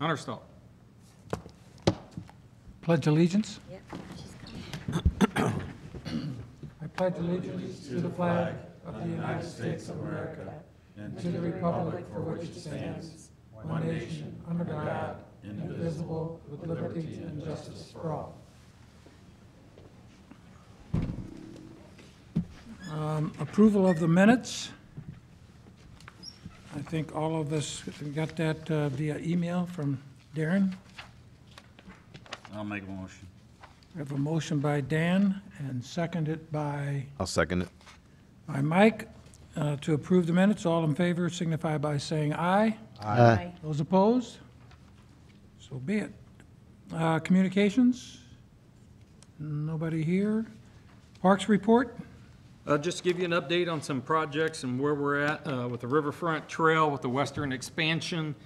Hunter Stahl. Pledge allegiance. Yep, she's coming. I pledge allegiance to the flag of the United States of America and to the republic for which it stands, one nation, under God, indivisible, with liberty and justice for all. Approval of the minutes. I think all of us got that via email from Darren. I'll make a motion. We have a motion by Dan and seconded by I'll second it. Mike to approve the minutes. All in favor signify by saying aye. Aye. Those opposed? So be it. Communications? Nobody here. Parks report? Just to give you an update on some projects and where we're at with the Riverfront Trail, with the western expansion.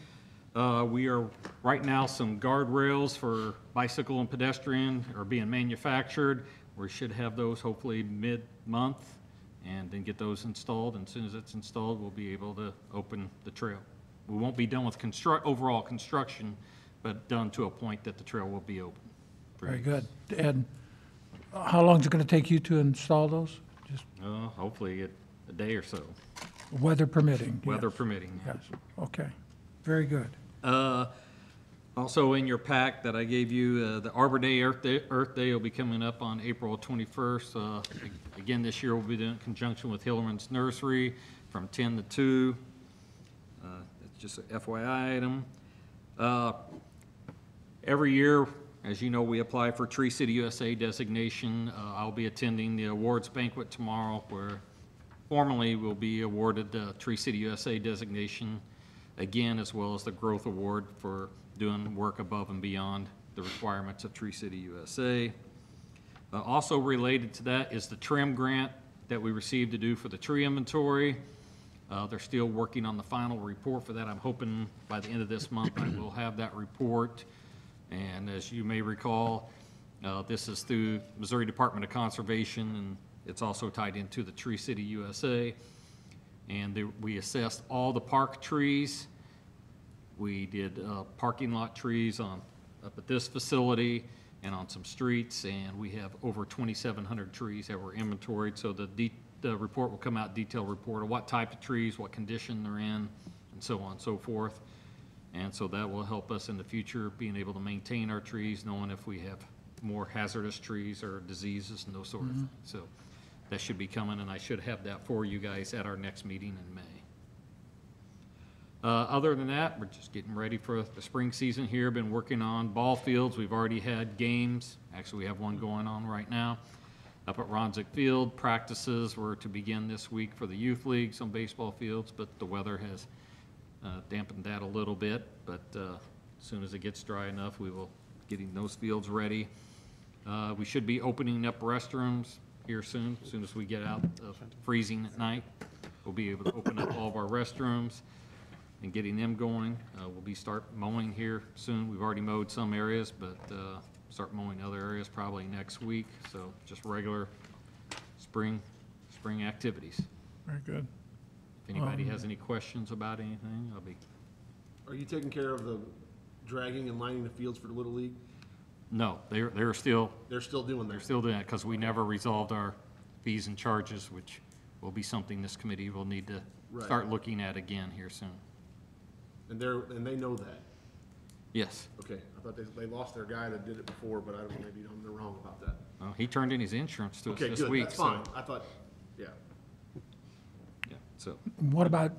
We are, right now, some guardrails for bicycle and pedestrian are being manufactured. We should have those hopefully mid-month and then get those installed. And as soon as it's installed, we'll be able to open the trail. We won't be done with overall construction, but done to a point that the trail will be open. Very good. And how long is it going to take you to install those? Just Hopefully a day or so, weather permitting? weather Yes. permitting. Yes, okay. Very good. Also in your pack that I gave you, the Arbor Day, Earth Day will be coming up on April 21st. Again, this year we'll be doing it in conjunction with Hillerman's Nursery from 10 to 2. It's just an FYI item. Every year, as you know, we apply for Tree City USA designation. I'll be attending the awards banquet tomorrow where formally we'll be awarded the Tree City USA designation again, as well as the Growth Award for doing work above and beyond the requirements of Tree City USA. Also related to that is the trim grant that we received to do for the tree inventory. They're still working on the final report for that. I'm hoping by the end of this month I will have that report. And as you may recall, this is through Missouri Department of Conservation, and it's also tied into the Tree City USA. And we assessed all the park trees. We did parking lot trees up at this facility and on some streets, and we have over 2,700 trees that were inventoried. So the report will come out, detailed report of what type of trees, what condition they're in, and so on and so forth. And so that will help us in the future being able to maintain our trees, knowing if we have more hazardous trees or diseases and those sort of things. So that should be coming, and I should have that for you guys at our next meeting in May. Other than that, we're just getting ready for the spring season here. Been working on ball fields. We've already had games. Actually, we have one going on right now up at Ronzik Field. Practices were to begin this week for the youth leagues on baseball fields, but the weather has dampened that a little bit. But as soon as it gets dry enough, we will getting those fields ready. We should be opening up restrooms here soon. As soon as we get out of freezing at night, we'll be able to open up all of our restrooms and getting them going. We'll start mowing here soon. We've already mowed some areas, but start mowing other areas probably next week. So just regular spring activities. Very good. If anybody has any questions about anything, I'll be. Are you taking care of the dragging and lining the fields for the Little League? No, they're still They're still doing They're that? still doing it because we never resolved our fees and charges, which will be something this committee will need to Right. start looking at again here soon. And they know that? Yes. Okay, I thought they lost their guy that did it before, but I don't know, maybe I'm wrong about that. Well, he turned in his insurance to us Okay, this good, week. that's so- fine. I thought, yeah. So What about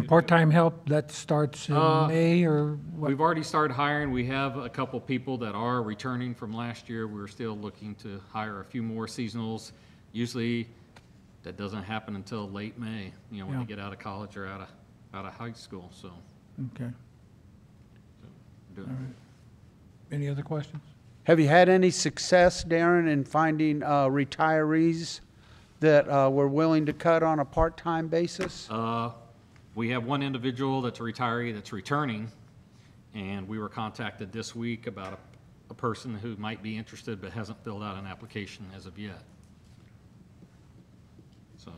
part-time help? That starts in May or what? we've already started hiring. We have a couple people that are returning from last year. We're still looking to hire a few more seasonals. Usually that doesn't happen until late May, when Yeah. they get out of college or out of high school. So Okay. we're doing Any other questions? Have you had any success, Darren, in finding retirees that were willing to cut on a part-time basis? We have one individual that's a retiree that's returning, and we were contacted this week about a person who might be interested but hasn't filled out an application as of yet. So,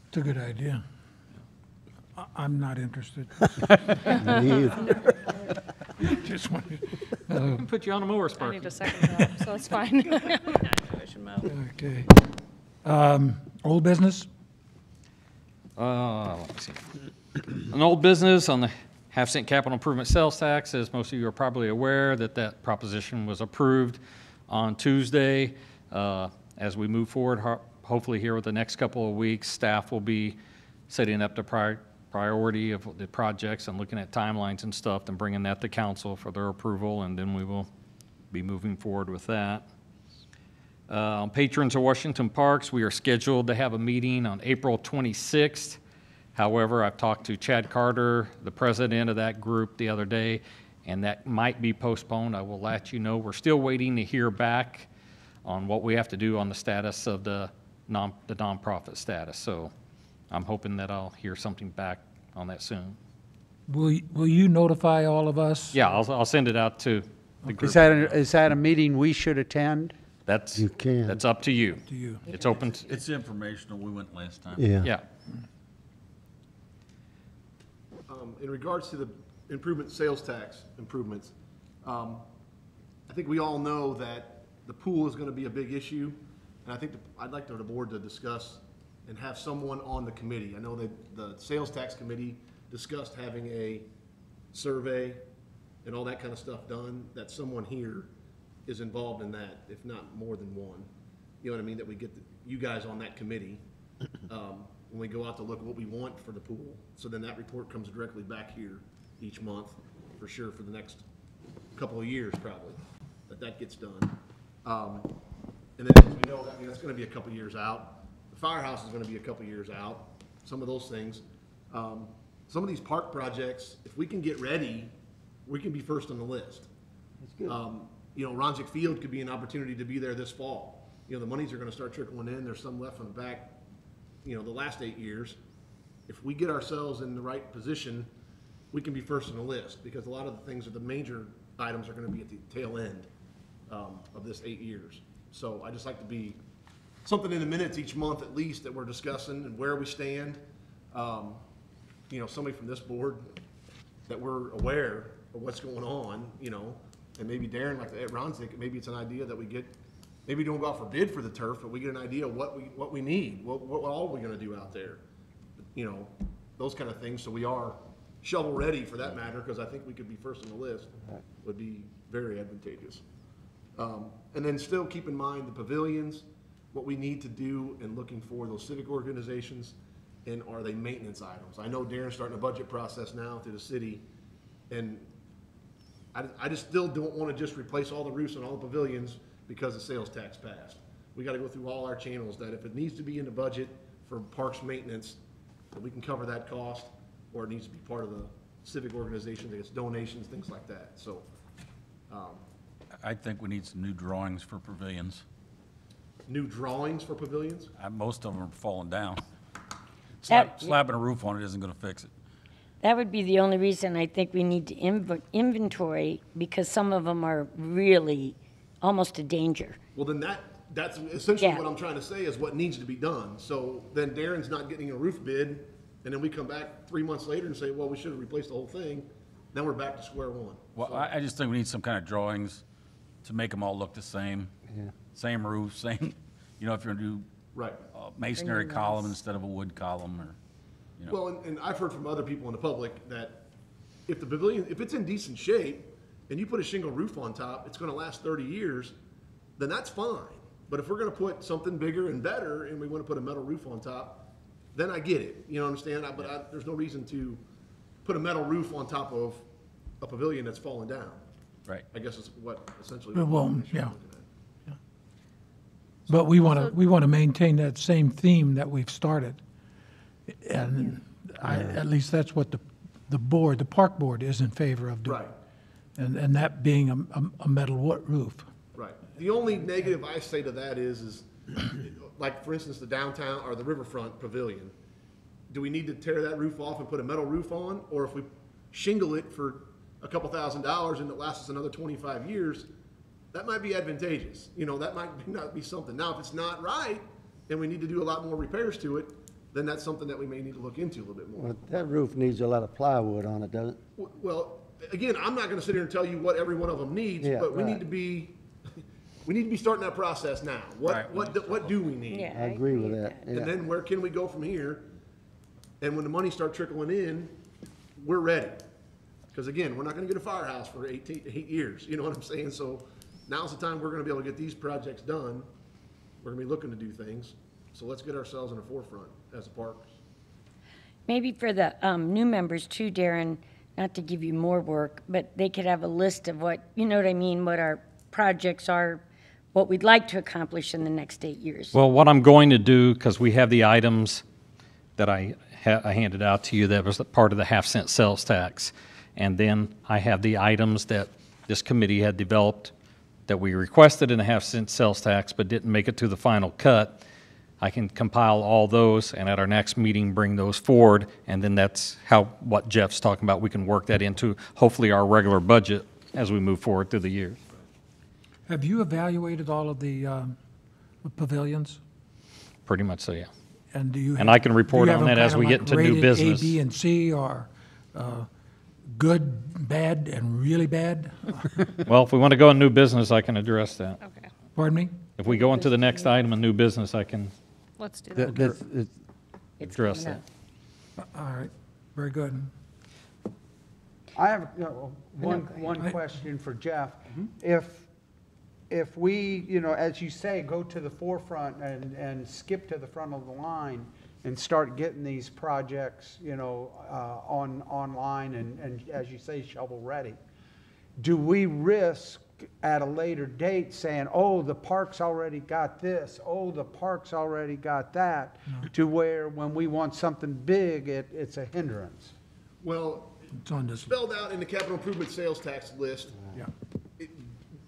It's a good idea. I'm not interested. Me either. Just just wanted, We can put you on a mower, I Sparky. need a second job, so it's fine. I should mow. okay. Old business? Let me see. An old business on the half-cent capital improvement sales tax, as most of you are probably aware, that proposition was approved on Tuesday. As we move forward, hopefully here with the next couple of weeks, staff will be setting up the priority of the projects and looking at timelines and stuff and bringing that to council for their approval, and then we will be moving forward with that. Patrons of Washington Parks, we are scheduled to have a meeting on April 26th. However, I've talked to Chad Carter, the president of that group, the other day, and that might be postponed. I will let you know. We're still waiting to hear back on what we have to do on the status of the nonprofit status. So I'm hoping that I'll hear something back on that soon. Will you notify all of us? Yeah, I'll send it out to the group. Is that a meeting we should attend? That's, You can. that's up to you. To you. It's open, It's informational. We went last time. Yeah. yeah. In regards to the improvement, sales tax improvements, I think we all know that the pool is gonna be a big issue, and I think I'd like the board to discuss and have someone on the committee. I know that the sales tax committee discussed having a survey and all that kind of stuff done, that someone here is involved in that, if not more than one. You know what I mean, that we get you guys on that committee, when we go out to look at what we want for the pool. So then that report comes directly back here each month, for sure, for the next couple of years probably, that gets done. And then as we know, I mean, that's gonna be a couple of years out. The firehouse is gonna be a couple of years out, some of those things. Some of these park projects, if we can get ready, we can be first on the list. That's good. You know, Ronzik Field could be an opportunity to be there this fall. You know, the monies are gonna start trickling in, there's some left from the back, you know, the last 8 years. If we get ourselves in the right position, we can be first on the list, because a lot of the things, the major items are gonna be at the tail end of this 8 years. So I just like to be, something in the minutes each month at least that we're discussing and where we stand. You know, somebody from this board that we're aware of what's going on, you know, and maybe Darren, like Ron's thinking, maybe it's an idea that we get, maybe don't go out for bid for the turf, but we get an idea of what we need, what all are we gonna do out there? You know, those kind of things, so we are shovel ready for that matter, because I think we could be first on the list, would be very advantageous. And then still keep in mind the pavilions, what we need to do in looking for those civic organizations, and are they maintenance items? I know Darren's starting a budget process now through the city, and I just still don't wanna just replace all the roofs on all the pavilions because the sales tax passed. We gotta go through all our channels, that if it needs to be in the budget for parks maintenance, that we can cover that cost, or it needs to be part of the civic organization, that gets donations, things like that, so. I think we need some new drawings for pavilions. New drawings for pavilions? Most of them are falling down. That- Slapping a roof on it isn't gonna fix it. That would be the only reason I think we need to inventory, because some of them are really almost a danger. Well, then that's essentially Yeah. what I'm trying to say, is what needs to be done. So then Darren's not getting a roof bid, and then we come back 3 months later and say, well, we should have replaced the whole thing. Then we're back to square one. Well, I just think we need some kind of drawings to make them all look the same. Yeah. Same roof, same, you know, if you're gonna do Right. a masonry column instead of a wood column, or, you know. Well, and I've heard from other people in the public that if the pavilion, if it's in decent shape, and you put a shingle roof on top, it's gonna last 30 years, then that's fine. But if we're gonna put something bigger and better, and we wanna put a metal roof on top, then I get it, you know, understand? There's no reason to put a metal roof on top of a pavilion that's falling down. Right. I guess is what essentially. Well, what we're yeah. looking at. But we want to maintain that same theme that we've started. And at least that's what the board, the park board is in favor of doing. Right. And that being a metal roof. Right. The only negative I say to that is like, for instance, the downtown or the riverfront pavilion. Do we need to tear that roof off and put a metal roof on? Or if we shingle it for a couple $1,000s and it lasts us another 25 years, that might be advantageous. You know, that might not be something. Now, if it's not right, and we need to do a lot more repairs to it, then that's something that we may need to look into a little bit more. Well, that roof needs a lot of plywood on it, doesn't it? Well, again, I'm not gonna sit here and tell you what every one of them needs, Yeah, but we need right. to be, we need to be starting that process now. Right. What do we need? Yeah, I agree with that, And yeah. then where can we go from here? And when the money starts trickling in, we're ready. Because again, we're not gonna get a firehouse for 8 years, you know what I'm saying? So now's the time we're gonna be able to get these projects done. We're gonna be looking to do things. So let's get ourselves in the forefront as a park. Maybe for the new members too, Darren, not to give you more work, but they could have a list of what, you know what I mean, what our projects are, what we'd like to accomplish in the next 8 years. Well, what I'm going to do, because we have the items that I handed out to you that was part of the half-cent sales tax, and then I have the items that this committee had developed that we requested in a half-cent sales tax but didn't make it to the final cut. I can compile all those and at our next meeting bring those forward, and then that's what Jeff's talking about. We can work that into hopefully our regular budget as we move forward through the year. Have you evaluated all of the pavilions? Pretty much so, yeah. And do you? And I can do you report have on them that as kinda we get like into new rated business. A, B, and C, or good, bad, and really bad? Well, if we want to go in new business, I can address that. Okay, Pardon me? If we go into the next item in new business, I can let's do that. It's address coming that. up. All right, very good. I have one ahead. question for Jeff. Mm-hmm. If we, you know, as you say, go to the forefront and skip to the front of the line and start getting these projects, you know, online and as you say, shovel-ready, do we risk at a later date saying, oh, the park's already got this, oh, the park's already got that, to where when we want something big, it's a hindrance? Well, It's on this. spelled out in the capital improvement sales tax list, Yeah.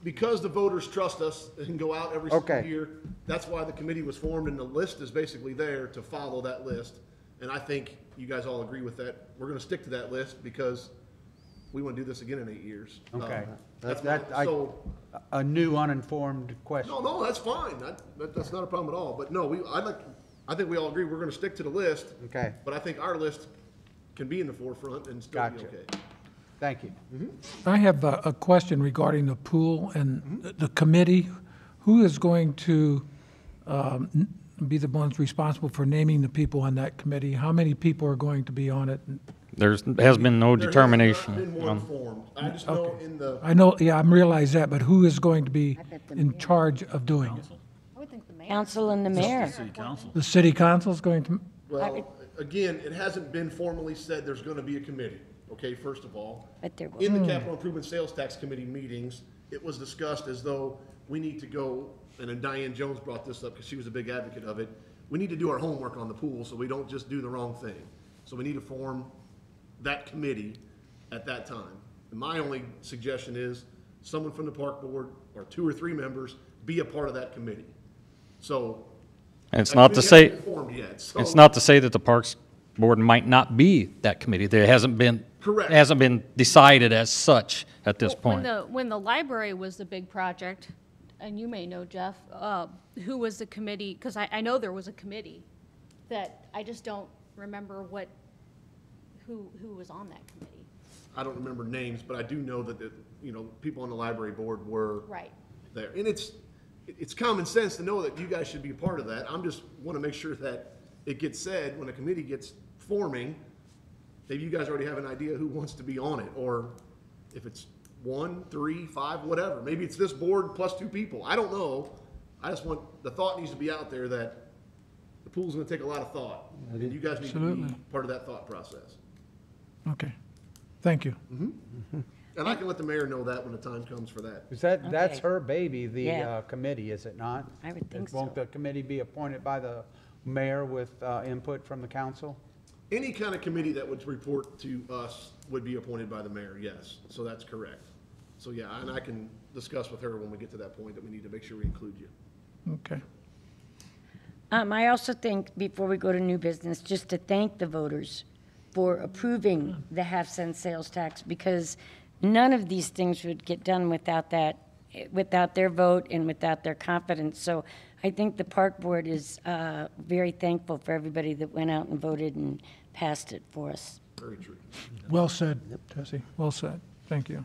because the voters trust us and go out every single Okay. year, that's why the committee was formed, and the list is basically there to follow that list. And I think you guys all agree with that. We're gonna stick to that list because we wanna do this again in 8 years. Okay. That's That- my, so, A new uninformed question. no, that's fine. That's not a problem at all. But no, I think we all agree we're gonna stick to the list. Okay. But I think our list can be in the forefront and still be Gotcha. okay. Thank you. I have a question regarding the pool and the committee. Who is going to be the ones responsible for naming the people on that committee? How many people are going to be on it? Has been no There has determination. not been one formed. I just know Okay. in the, I know, yeah, I realize that, but who is going to be in charge of doing it? I would think the mayor. Council and the mayor. City council. The city council is going to, well, again, it hasn't been formally said there's gonna be a committee, okay, first of all. But there will. In the capital improvement sales tax committee meetings, it was discussed as though we need to go, and then Diane Jones brought this up because she was a big advocate of it. We need to do our homework on the pool so we don't just do the wrong thing. So we need to form that committee at that time. And my only suggestion is someone from the park board or 2 or 3 members be a part of that committee. So. And it's that not to committee say, hasn't been formed yet, so- it's not to say that the Parks Board might not be that committee. There hasn't been. Correct. Hasn't been decided as such at this When point. when the library was the big project, and you may know, Jeff, who was the committee, because I know there was a committee that I just don't remember who was on that committee. I don't remember names, but I do know that, people on the library board were Right. there. And it's common sense to know that you guys should be a part of that. I'm just want to make sure that it gets said when a committee gets forming, maybe you guys already have an idea who wants to be on it, or if it's 1, 3, 5, whatever. Maybe it's this board plus 2 people. I don't know. I just want, the thought needs to be out there that the pool's going to take a lot of thought, and you guys need to be Absolutely. part of that thought process. okay. Thank you. And I can let the mayor know that when the time comes for that. Is that's Okay. her baby, the Yeah. committee, is it not? I would think Won't so. the committee be appointed by the mayor with input from the council? Any kind of committee that would report to us would be appointed by the mayor, yes. So that's correct. So, yeah, and I can discuss with her when we get to that point that we need to make sure we include you. Okay. I also think, before we go to new business, just to thank the voters for approving the half-cent sales tax, because none of these things would get done without that, without their vote and without their confidence. So I think the park board is very thankful for everybody that went out and voted and passed it for us. Very true. Well said, Tessie, well said. Thank you.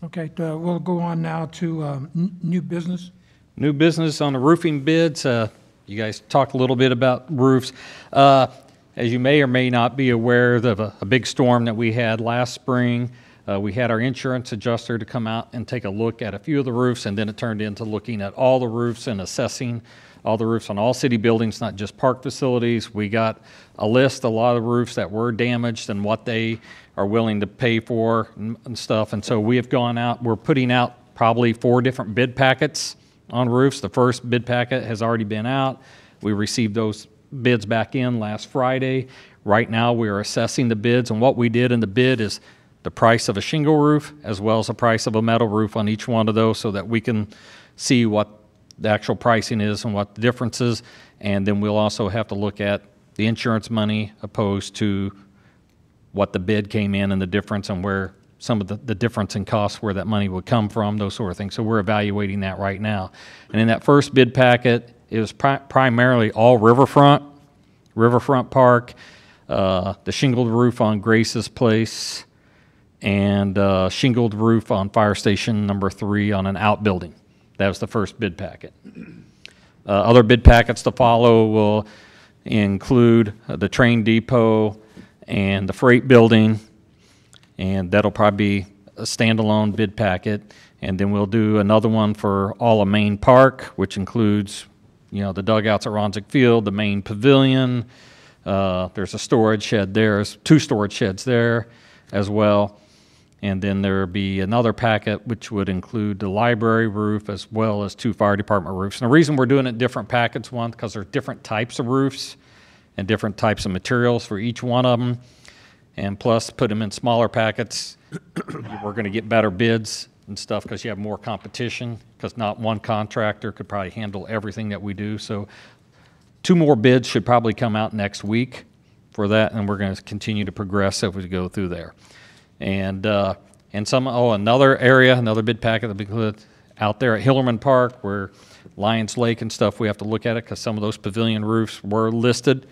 Okay, we'll go on now to new business. New business on the roofing bids. You guys talked a little bit about roofs. As you may or may not be aware of a big storm that we had last spring. We had our insurance adjuster to come out and take a look at a few of the roofs, and then it turned into looking at all the roofs and assessing all the roofs on all city buildings, not just park facilities. We got a lot of roofs that were damaged and what they are willing to pay for and stuff. And so we have gone out, we're putting out probably 4 different bid packets on roofs. The first bid packet has already been out. We received those bids back in last Friday. Right now, we are assessing the bids, and what we did in the bid is the price of a shingle roof as well as the price of a metal roof on each one of those so that we can see what the actual pricing is and what the difference is. And then we'll also have to look at the insurance money opposed to what the bid came in and the difference and where some of the difference in costs, where that money would come from, those sort of things. So we're evaluating that right now. And in that first bid packet, it was primarily all riverfront park, the shingled roof on Grace's Place, and shingled roof on Fire Station number 3 on an outbuilding. That was the first bid packet. Other bid packets to follow will include the train depot and the freight building, and that'll probably be a standalone bid packet. And then we'll do another one for all of Main Park, which includes, the dugouts at Ronzik Field, the main pavilion. There's a storage shed there. There's 2 storage sheds there as well. And then there'll be another packet which would include the library roof as well as 2 fire department roofs. And the reason we're doing it in different packets, one, because there's different types of roofs and different types of materials for each one of them. And plus, put them in smaller packets, we're going to get better bids and stuff because you have more competition, because not one contractor could probably handle everything that we do. So 2 more bids should probably come out next week for that, and we're going to continue to progress as we go through there. And another bid packet that we put out there at Hillerman Park, where Lions Lake and stuff, we have to look at it because some of those pavilion roofs were listed.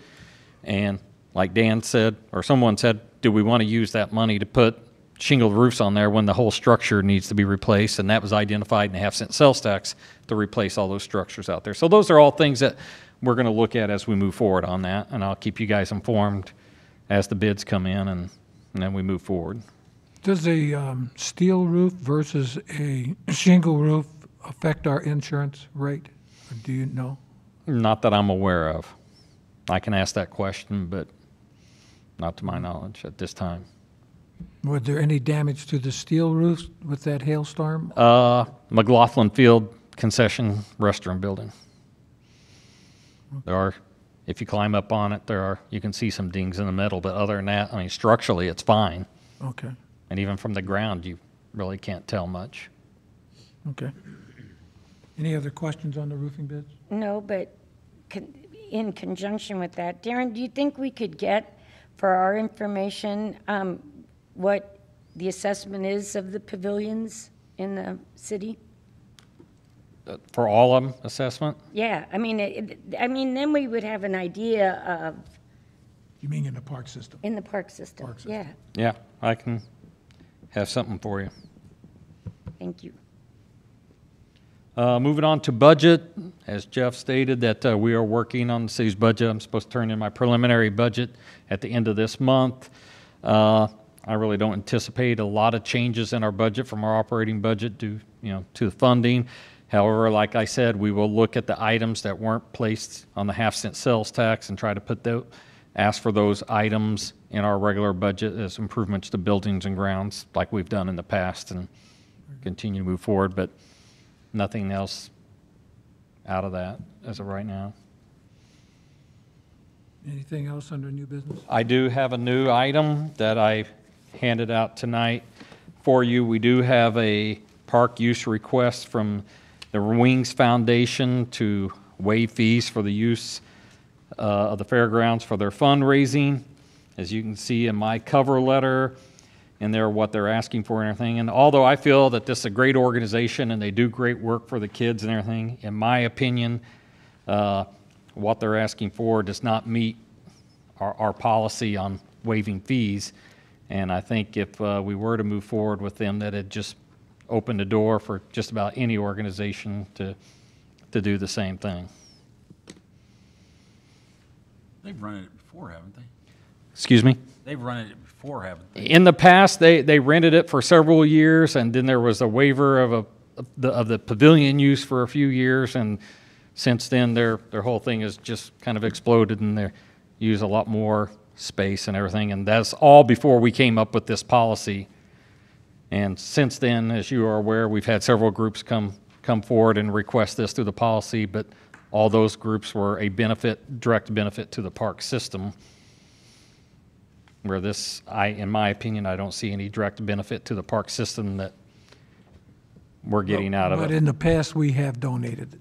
And like Dan said, or someone said, do we want to use that money to put shingled roofs on there when the whole structure needs to be replaced? And that was identified in the half-cent sales tax to replace all those structures out there. So those are all things that we're going to look at as we move forward on that. And I'll keep you guys informed as the bids come in and then we move forward. Does a steel roof versus a shingle roof affect our insurance rate? Or do you know? Not that I'm aware of. I can ask that question, but not to my knowledge at this time. Was there any damage to the steel roofs with that hailstorm? McLaughlin Field concession restroom building. There are, if you climb up on it, you can see some dings in the middle, but other than that, structurally it's fine. Okay, And even from the ground, you really can't tell much. okay. Any other questions on the roofing bids? No, but in conjunction with that, Darren, do you think we could get, for our information, what the assessment is of the pavilions in the city? For all of them, assessment? Yeah, then we would have an idea of, You mean in the park system? in the park system. Park system. Yeah, Yeah, I can have something for you. thank you. Moving on to budget, as Jeff stated that we are working on the city's budget. I'm supposed to turn in my preliminary budget at the end of this month. I really don't anticipate a lot of changes in our budget from our operating budget to the funding. However, like I said, we will look at the items that weren't placed on the half-cent sales tax and try to ask for those items in our regular budget as improvements to buildings and grounds like we've done in the past and continue to move forward, but nothing else out of that as of right now. Anything else under new business? I do have a new item that I handed out tonight for you. We do have a park use request from the Wings Foundation to waive fees for the use of the fairgrounds for their fundraising. As you can see in my cover letter, and they're what they're asking for and everything. And although I feel that this is a great organization and they do great work for the kids and everything, in my opinion, what they're asking for does not meet our policy on waiving fees. And I think if we were to move forward with them, that it just opened the door for just about any organization to do the same thing. They've run it before, haven't they? Excuse me? They've run it before, haven't they? In the past, they rented it for several years, and then there was a waiver of the pavilion use for a few years, and since then, their whole thing has just kind of exploded, and they use a lot more space and everything, and that's all before we came up with this policy. And since then, as you are aware, we've had several groups come forward and request this through the policy, but all those groups were a direct benefit to the park system. Where this, in my opinion, I don't see any direct benefit to the park system that we're getting out of But it. in the past, we have donated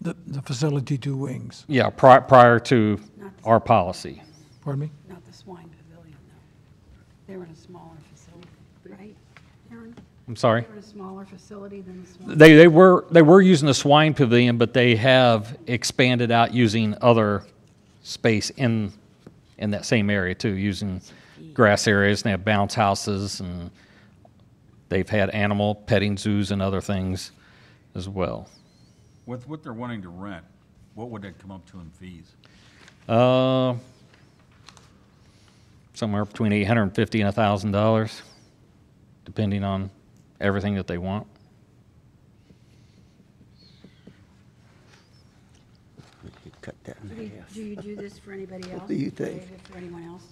the facility to Wings. Yeah, prior to our policy. Pardon me? Not the swine pavilion, though. They were in a smaller facility, right, Aaron? I'm sorry? They were in a smaller facility than the swine. They were using the swine pavilion, but they have expanded out using other space in that same area too, using grass areas, and they have bounce houses, and they've had animal petting zoos and other things as well. With what they're wanting to rent, what would that come up to in fees? Somewhere between $850 and $1,000, depending on everything that they want. Cut that in half. Do you do this for anybody else? do you think? Do you for anyone else?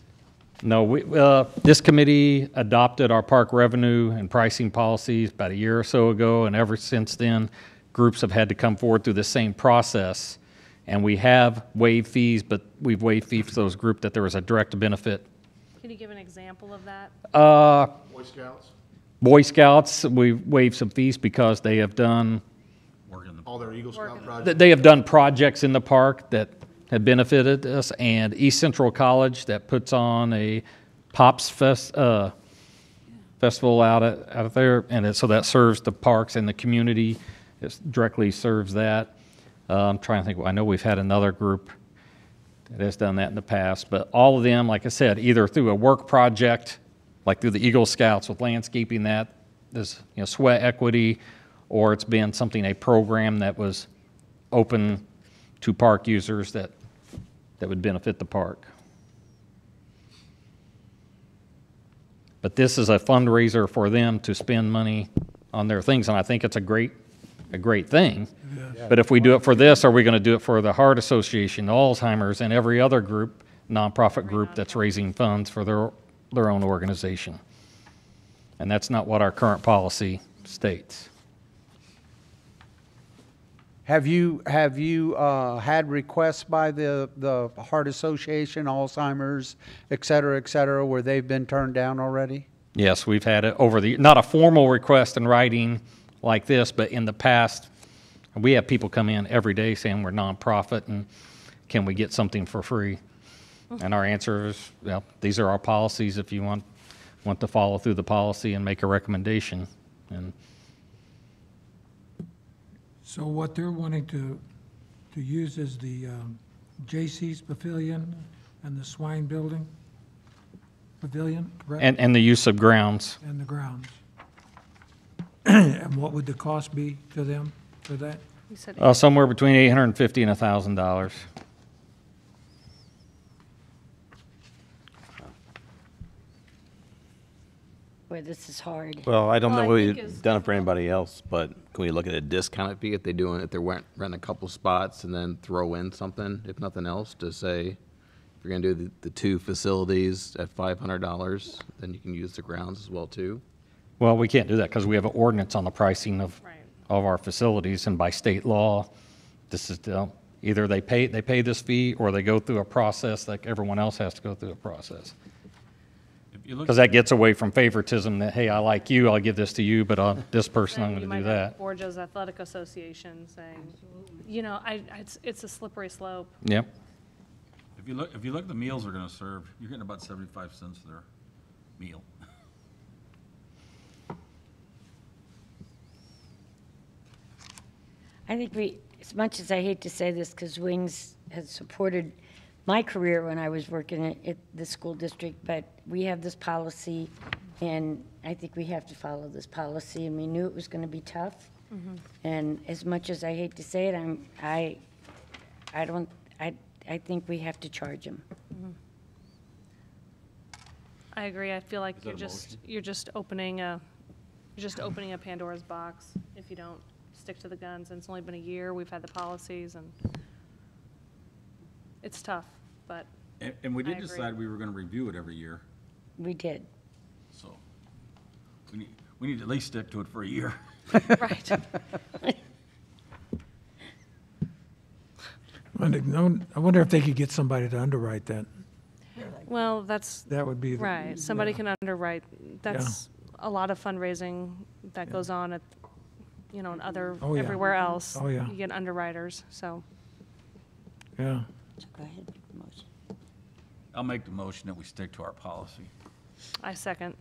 No, this committee adopted our park revenue and pricing policies about a year or so ago, and ever since then, groups have had to come forward through the same process. And we have waived fees, but we've waived fees for those groups that there was a direct benefit. Can you give an example of that? Boy Scouts, Boy Scouts, we waived some fees because they have done all their Eagle Scout projects. they have done projects in the park that have benefited us, and East Central College that puts on a Pops festival out there, and so that serves the parks and the community. It directly serves that. I'm trying to think. I know we've had another group that has done that in the past, but all of them, like I said, either through a work project, like through the Eagle Scouts with landscaping that, there's sweat equity, or it's been a program that was open to park users that would benefit the park. But this is a fundraiser for them to spend money on their things, and I think it's a great thing. But if we do it for this, are we going to do it for the Heart Association, the Alzheimer's, and every other group, nonprofit group that's raising funds for their own organization? And that's not what our current policy states. Have you had requests by the Heart Association, Alzheimer's, et cetera, where they've been turned down already? Yes, we've had it not a formal request in writing like this, but in the past, we have people come in every day saying we're nonprofit and can we get something for free? And our answer is, well, these are our policies if you want to follow through the policy and make a recommendation. And So what they're wanting to use is the J.C.'s Pavilion and the Swine Building Pavilion, correct? and the use of grounds. And the grounds. And what would the cost be to them for that? You said Somewhere between $850 and $1,000. Boy, this is hard. Well, I don't Well, know I if think we've is done it for anybody else, but can we look at a discounted fee if they're rent a couple spots and then throw in something, if nothing else, to say, if you're gonna do the two facilities at $500, then you can use the grounds as well too? Well, we can't do that because we have an ordinance on the pricing of Right. our facilities, and by state law, this is either they pay this fee or they go through a process like everyone else has to go through a process. If you look, Because that gets away from favoritism that, hey, I like you, I'll give this to you, but this person, I'm Then going you to do might have that. Borgia's Athletic Association saying, it's a slippery slope. Yep. if you look at the meals they're gonna serve, you're getting about 75 cents their meal. I think as much as I hate to say this, because Wings has supported my career when I was working at the school district, but we have this policy, and I think we have to follow this policy, and we knew it was going to be tough. And as much as I hate to say it, I think we have to charge them. I agree. I feel like Is that a you're just opening a Pandora's box if you don't stick to the guns. And it's only been a year. We've had the policies, and it's tough. But And we I did agree. decide we were gonna review it every year, We did. so we need to at least stick to it for a year. right. I wonder if they could get somebody to underwrite that. Well, that's That would be. right. Somebody yeah. can underwrite. That's a lot of fundraising that goes on at, and other Oh, yeah. everywhere else. Oh, yeah. You get underwriters. So Yeah. So go ahead, make the motion. I'll make the motion that we stick to our policy. I second.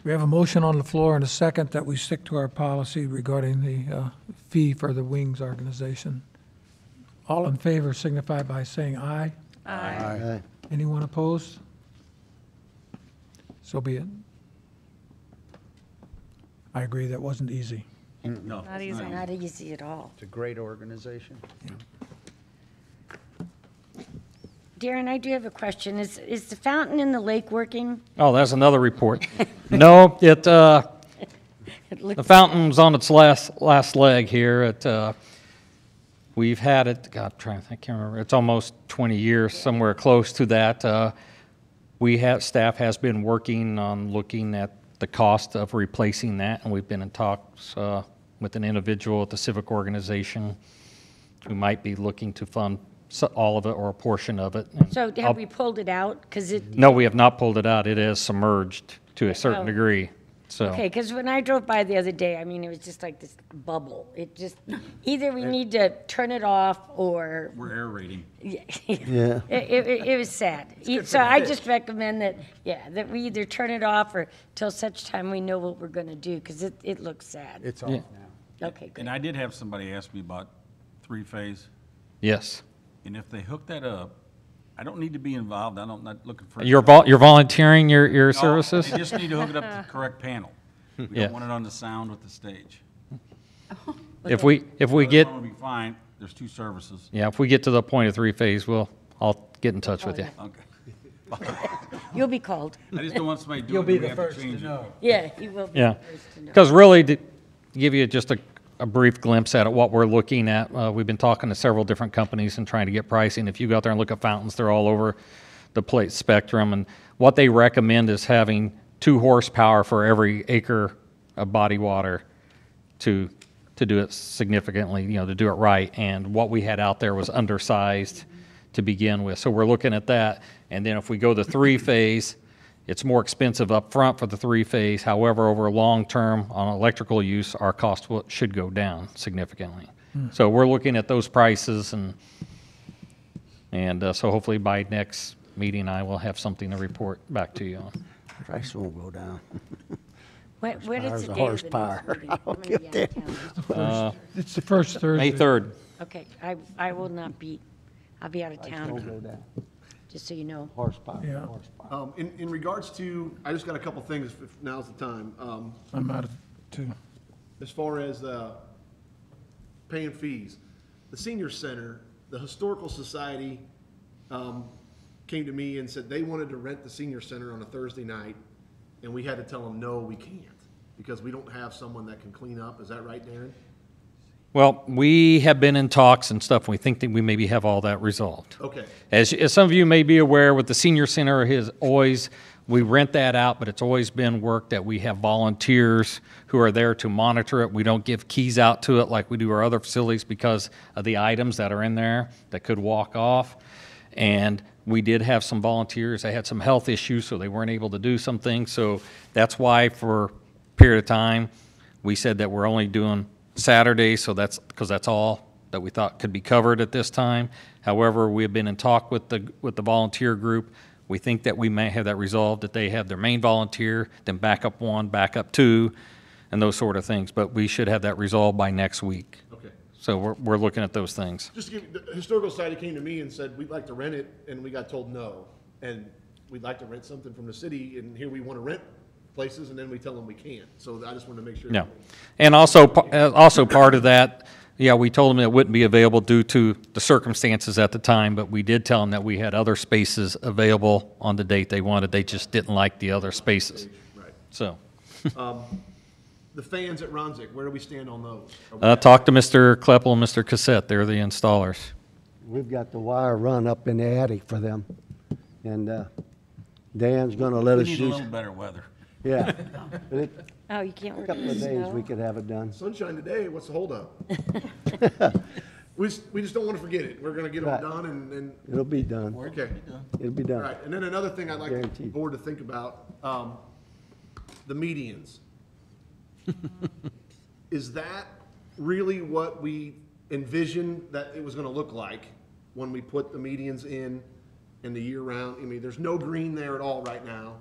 We have a motion on the floor and a second that we stick to our policy regarding the fee for the Wings organization. All in favor signify by saying aye. Aye. Anyone opposed? So be it. I agree, that wasn't easy. No. Not easy. Not easy at all. It's a great organization. Darren, I do have a question. Is the fountain in the lake working? Oh, that's another report. No, It the looks, fountain's on its last leg here. We've had it, God, I'm trying to think, I can't remember, it's almost 20 years, somewhere close to that. Staff has been working on looking at the cost of replacing that, and we've been in talks with an individual at the civic organization who might be looking to fund all of it or a portion of it. And so I'll- have we pulled it out? Because it, No, we have not pulled it out. It is submerged to a certain Oh. degree, so. okay, because when I drove by the other day, I mean, it was just like this bubble. It just, either we need to turn it off or, We're aerating. yeah. It was sad. So I just recommend that, that we either turn it off or till such time we know what we're going to do, because it looks sad. It's off now. Okay, good. And I did have somebody ask me about three-phase, Yes. and if they hook that up, I don't need to be involved. Not looking for. You're volunteering your No, services? They just need to hook it up to the correct panel. We Yeah. don't want it on the sound with the stage. If we The get, other one will be fine. There's two services. if we get to the point of three-phase, I'll get in touch with you. Okay. You'll be called. I just don't want somebody You'll doing be it, we the have first to to change it. know. Yeah, you will be Yeah. the first to know. Because really, to give you just a brief glimpse at what we're looking at, we've been talking to several different companies and trying to get pricing. If you go out there and look at fountains, they're all over the plate spectrum. And what they recommend is having 2 horsepower for every acre of body water to do it significantly, to do it right. And what we had out there was undersized to begin with. So we're looking at that. And then if we go the 3-phase, it's more expensive up front for the 3-phase. However, over long term on electrical use, our cost should go down significantly. So we're looking at those prices, and so hopefully by next meeting, I will have something to report back to you on. Price won't go down. What is Horsepower's the a date of the next horsepower. meeting? I I'm don't gonna be get out of town. It's the first Thursday. May 3rd. Okay, I will not be, I'll be out of Price won't go town, down. just so you know. Horsepower, Yeah. horsepower. In regards to, I just got a couple things, if now's the time. I'm out of two. As far as paying fees, the senior center, the historical society came to me and said they wanted to rent the senior center on a Thursday night, and we had to tell them, no, we can't, because we don't have someone that can clean up. Is that right, Darren? Well, we have been in talks and stuff, and we think that we maybe have all that resolved. Okay. As some of you may be aware, with the senior center, we rent that out, but it's always been work that we have volunteers who are there to monitor it. We don't give keys out to it like we do our other facilities because of the items that are in there that could walk off. And we did have some volunteers. They had some health issues, so they weren't able to do some things. So that's why for a period of time, we said that we're only doing Saturday, so that's because that's all that we thought could be covered at this time. However, we have been in talk with the volunteer group. We think that we may have that resolved, that they have their main volunteer, then backup 1, backup 2, and those sort of things. But we should have that resolved by next week. Okay. So we're looking at those things. Just to give, the historical society came to me and said, we'd like to rent it, and we got told no. And we'd like to rent something from the city, and here we want to rent places, and then we tell them we can't. So I just wanted to make sure. No. And also part of that, yeah, we told them it wouldn't be available due to the circumstances at the time, but we did tell them that we had other spaces available on the date they wanted. They just didn't like the other spaces. Right. So, The fans at Ronzik, where do we stand on those? talk to Mr. Kleppel and Mr. Cassette. They're the installers. We've got the wire run up in the attic for them, and Dan's gonna let We us need a use. little better weather. Yeah, but it, Oh, you can't a work couple in of the days snow? we could have it done. Sunshine today, what's the holdup? We just don't want to forget it. We're going to get them Right. done and, It'll be done. okay. It'll be All done. right, and then another thing I'd like the Guaranteed. board to think about, the medians. Is that really what we envisioned that it was gonna look like when we put the medians in the year round? I mean, there's no green there at all right now.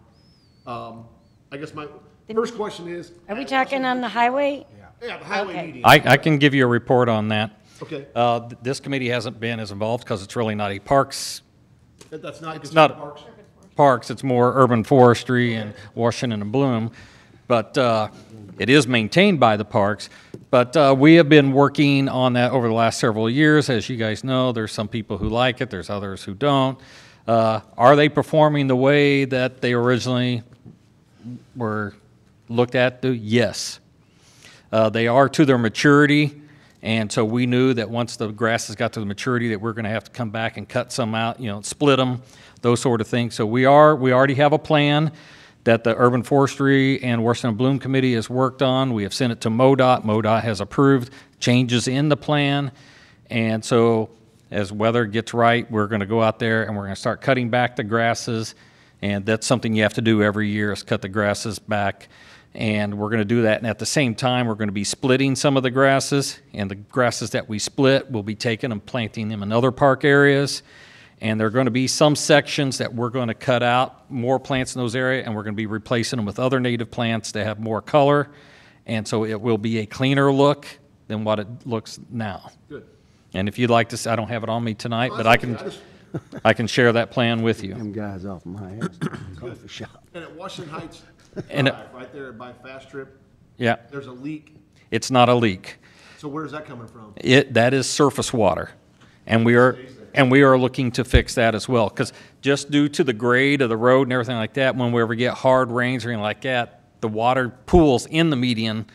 I guess my first question is. Are we talking on the highway? Yeah, the highway Okay. median. I can give you a report on that. Okay, This committee hasn't been as involved because it's really not a parks, that's not. it's considered not parks, it's more urban forestry and Washington and Bloom. But it is maintained by the parks. But we have been working on that over the last several years. As you guys know, there's some people who like it, there's others who don't. Are they performing the way that they originally were looked at? Yes. They are to their maturity. And so we knew that once the grasses got to the maturity that we're going to have to come back and cut some out, split them, those sort of things. So we already have a plan that the Urban Forestry and Washington Bloom Committee has worked on. We have sent it to MoDOT. MoDOT has approved changes in the plan. And so as weather gets right, we're going to go out there and we're going to start cutting back the grasses. And that's something you have to do every year, is cut the grasses back. And we're going to do that. And at the same time, we're going to be splitting some of the grasses. And the grasses that we split, we'll be taking and planting them in other park areas. And there are going to be some sections that we're going to cut out more plants in those areas, and we're going to be replacing them with other native plants that have more color. And so it will be a cleaner look than what it looks now. Good. And if you'd like to, I don't have it on me tonight, but That's okay. I can share that plan with you. Them guys off my ass, coffee shop. And at Washington Heights And Drive, right there by Fast Trip, Yeah, there's a leak. it's not a leak. So where's that coming from? That is surface water. And we are looking to fix that as well. Because just due to the grade of the road and everything like that, when we ever get hard rains or anything like that, the water pools in the median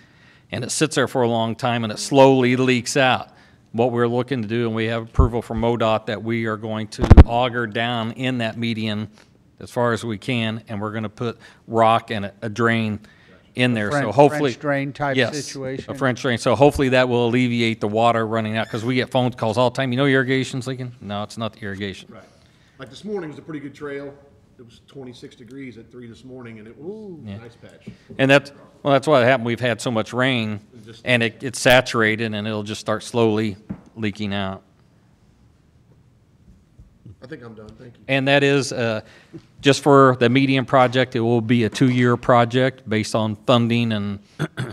and it sits there for a long time and it slowly leaks out. What we're looking to do, and we have approval from MoDOT, that we are going to auger down in that median as far as we can, and we're going to put rock and a drain in there. So hopefully, French drain type yes, situation? a French drain. So hopefully that will alleviate the water running out, because we get phone calls all the time. Irrigation's leaking? No, it's not the irrigation. Right. Like this morning was a pretty good trail. It was 26 degrees at 3 this morning, and it was a nice patch. And that's what happened. We've had so much rain, and it's saturated, and it'll just start slowly leaking out. I think I'm done, thank you. And that is, just for the median project, it will be a 2-year project based on funding and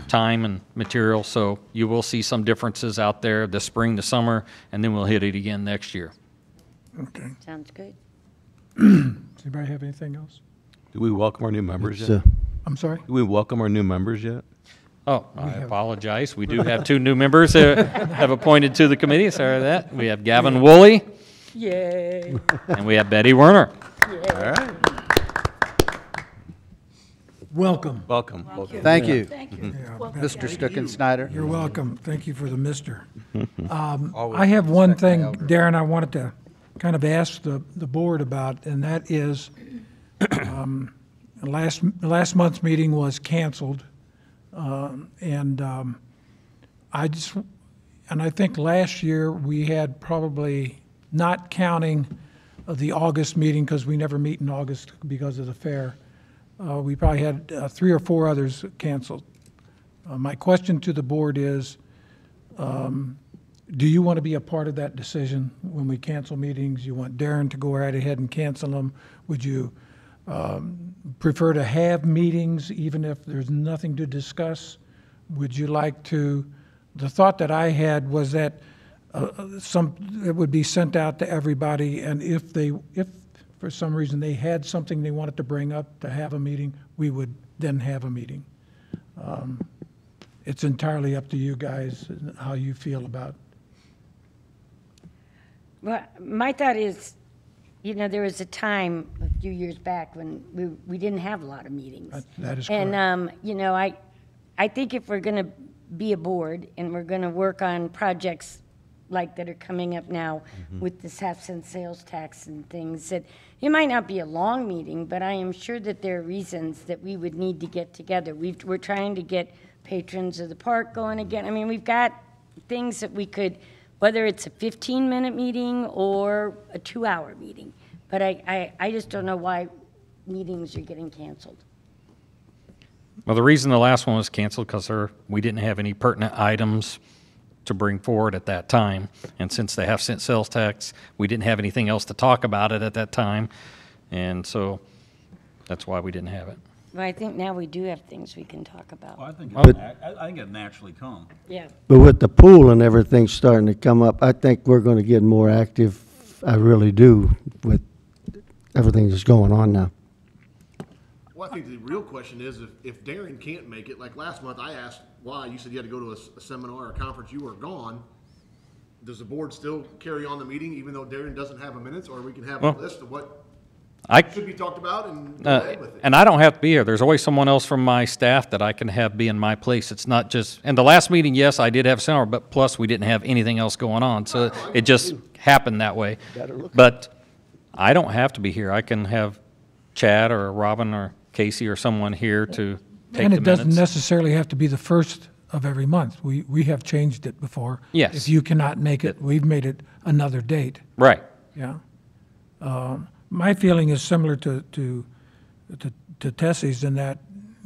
time and material. So you will see some differences out there this spring, the summer, and then we'll hit it again next year. Okay. Sounds good. Does anybody have anything else? Do we welcome our new members It's, yet? I'm sorry? Do we welcome our new members yet? Oh, I apologize. We do have 2 new members have appointed to the committee. Sorry for that. We have Gavin Woolley, Yay. and we have Betty Werner. All right. Welcome. Welcome. Thank you, Thank you. Yeah, Mr. Stuckensnyder. You're welcome. Thank you for the mister. I have one thing, Darren, I wanted to kind of ask the board about, and that is, last month's meeting was canceled. And I think last year we had probably, not counting the August meeting, because we never meet in August because of the fair, we probably had 3 or 4 others canceled. My question to the board is, do you want to be a part of that decision when we cancel meetings? You want Darren to go right ahead and cancel them? Would you prefer to have meetings even if there's nothing to discuss? Would you like to the thought that I had was that it would be sent out to everybody, and if for some reason they had something they wanted to bring up to have a meeting, we would then have a meeting. It's entirely up to you guys and how you feel about. Well, my thought is, there was a time a few years back when we didn't have a lot of meetings. That is correct. And, I think if we're going to be a board and we're going to work on projects like that are coming up now with this half-cent sales tax and things, that it might not be a long meeting, but I am sure that there are reasons that we would need to get together. We're trying to get patrons of the park going again. I mean, we've got things that we could, whether it's a 15-minute meeting or a 2-hour meeting. But I just don't know why meetings are getting canceled. Well, the reason the last one was canceled because we didn't have any pertinent items to bring forward at that time. And since the half-cent sales tax, we didn't have anything else to talk about it at that time. And so that's why we didn't have it. Well, I think now we do have things we can talk about. Well, I think it naturally come. Yeah. But with the pool and everything starting to come up, I think we're going to get more active. I really do, with everything that's going on now. Well, I think the real question is if Darren can't make it, like last month, I asked why, you said you had to go to a seminar or a conference, you were gone. Does the board still carry on the meeting even though Darren doesn't have a minutes, or we can have a list of what should be talked about and go ahead with it? And I don't have to be here. There's always someone else from my staff that I can have be in my place. It's not just, and the last meeting, yes, I did have seminar, but plus we didn't have anything else going on. So it just happened that way. But I don't have to be here. I can have Chad or Robin or Casey or someone here to take And the it doesn't minutes. necessarily have to be the first of every month. We have changed it before. Yes. If you cannot make it, we've made it another date. Right. Yeah. My feeling is similar to Tessie's in that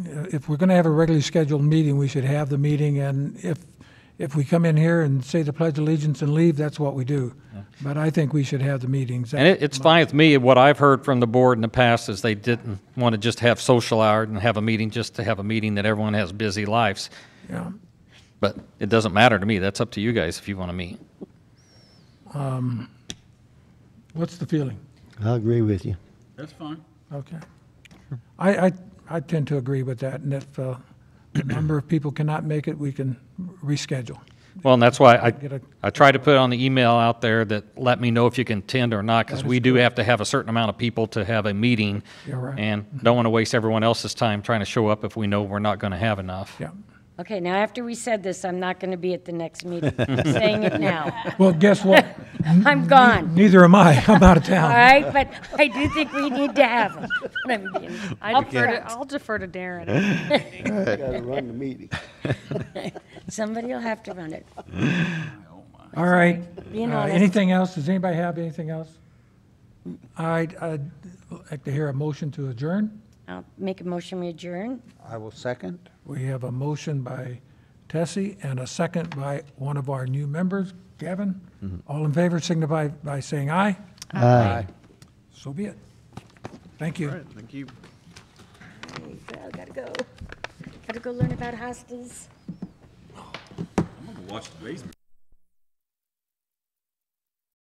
if we're going to have a regularly scheduled meeting, we should have the meeting, and if we come in here and say the Pledge of Allegiance and leave, that's what we do. But I think we should have the meetings. And it's fine with me. What I've heard from the board in the past is they didn't want to just have social hour and have a meeting just to have a meeting, that everyone has busy lives. Yeah. But it doesn't matter to me. That's up to you guys if you want to meet. What's the feeling? I agree with you. That's fine. Okay. I tend to agree with that, and if the number of people cannot make it, we can reschedule. Well, and that's why Get a- I try to put on the email out there that let me know if you can attend or not, because we do have to have a certain amount of people to have a meeting. Yeah, right. And don't want to waste everyone else's time trying to show up if we know we're not going to have enough. Yeah. Okay, now after we said this, I'm not going to be at the next meeting. I'm saying it now. Well, guess what? I'm gone. Neither am I. I'm out of town. All right, but I do think we need to have them. I'll defer to Darren. Got to run the meeting. Somebody will have to run it. All right. Being honest. Anything else? Does anybody have anything else? I'd like to hear a motion to adjourn. I'll make a motion, we adjourn. I will second. We have a motion by Tessie and a second by one of our new members, Gavin. All in favor signify by saying aye. Aye. So be it. Thank you. Thank you. Okay, well, gotta go. Gotta go learn about hostas. I'm gonna watch the basement.